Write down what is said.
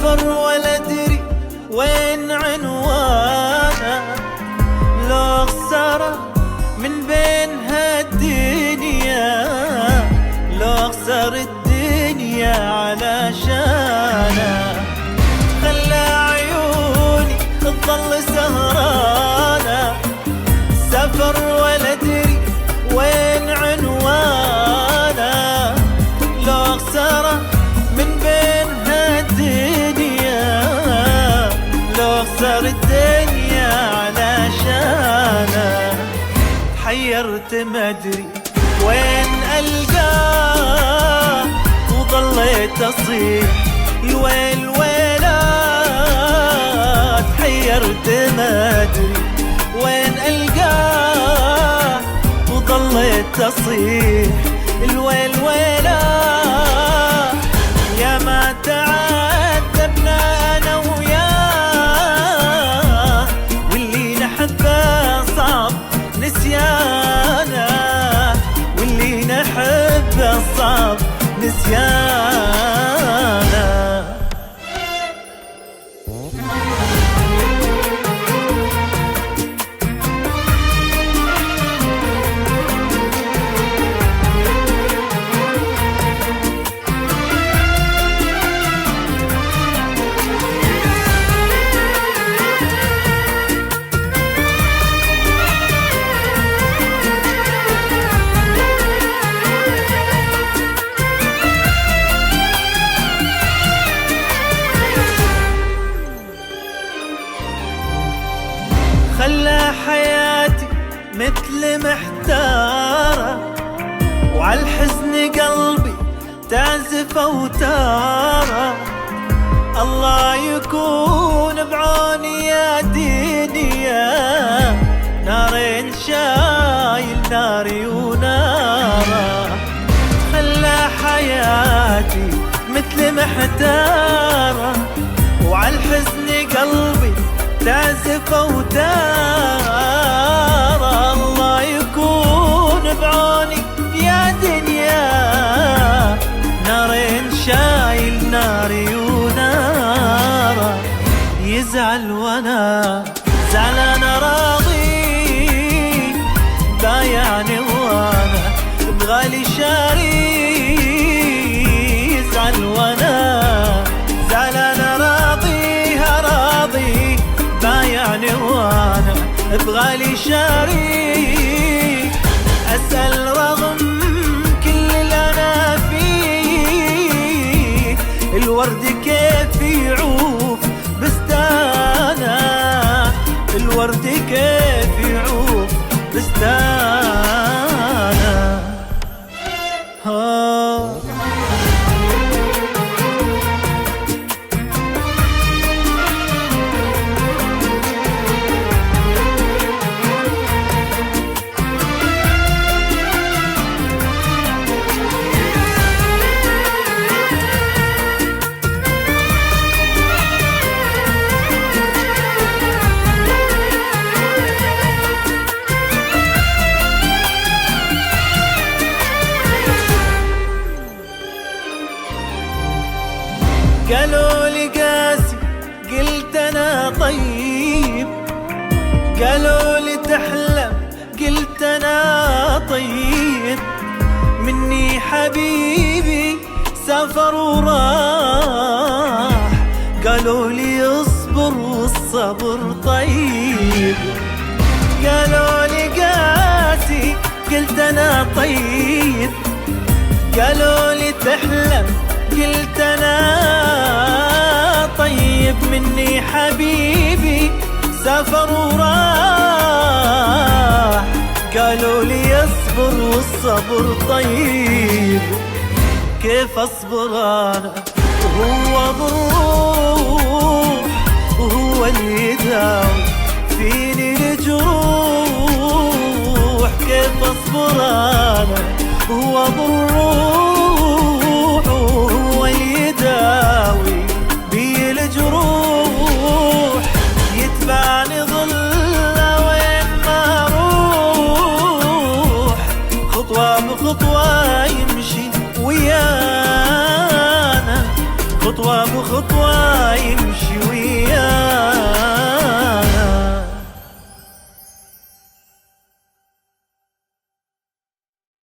سافر ولا ادري وين عنوانه، لو خساره من بين هالدنيا، لو اخسر الدنيا علشانه. خلى عيوني تظل سهرانه، سافر ولا ادري وين عنوانه، لو اخسره من بين هالدنيا، لو اخسر الدنيا علشانه. تحيرت ما ادري وين القاه، وظليت اصيح الويل ويلات. تحيرت ما ادري وين القاه، وظليت اصيح الويل ويلات. يا ما تعذبنا انا وياه، واللي نحبه صعب نسيانه، واللي نحبه صعب نسيانه. خلى حياتي مثل محتارة، وعالحزن قلبي تعزف أوتارة. الله يكون بعوني يا دنيا، نارين شايل ناري ونارة. خلى حياتي مثل محتارة، وعالحزن قلبي تعزف أوتارة. الله يكون بعوني يا دنيا، نارين شايل ناري ونارة. يزعل وانا زعلان راضي، بايعني وانا بغالي شاري. يزعل وانا زعلان راضي، بايعني وانا بغالي شاري. اسأل رغم كل اللي انا فيه، الورد كيف يعوف بستانه، الورد كيف يعوف بستانه. قالوا لي قاسي قلت انا طيب، قالوا لي تحلم قلت انا طيب. مني حبيبي سافر وراح، قالوا لي اصبر والصبر طيب. قالوا لي قاسي قلت انا طيب، قالوا لي تحلم قلت انا طيب. مني حبيبي سافر وراح، قالوا لي اصبر والصبر طيب. كيف اصبر انا وهو بالروح، وهو اللي يداوي فيني الجروح. كيف اصبر انا وهو بالروح، وهو اللي يداوي بي الجروح. يتبعني ظله وين ما اروح، خطوة بخطوة يمشي ويانا، خطوة بخطوة يمشي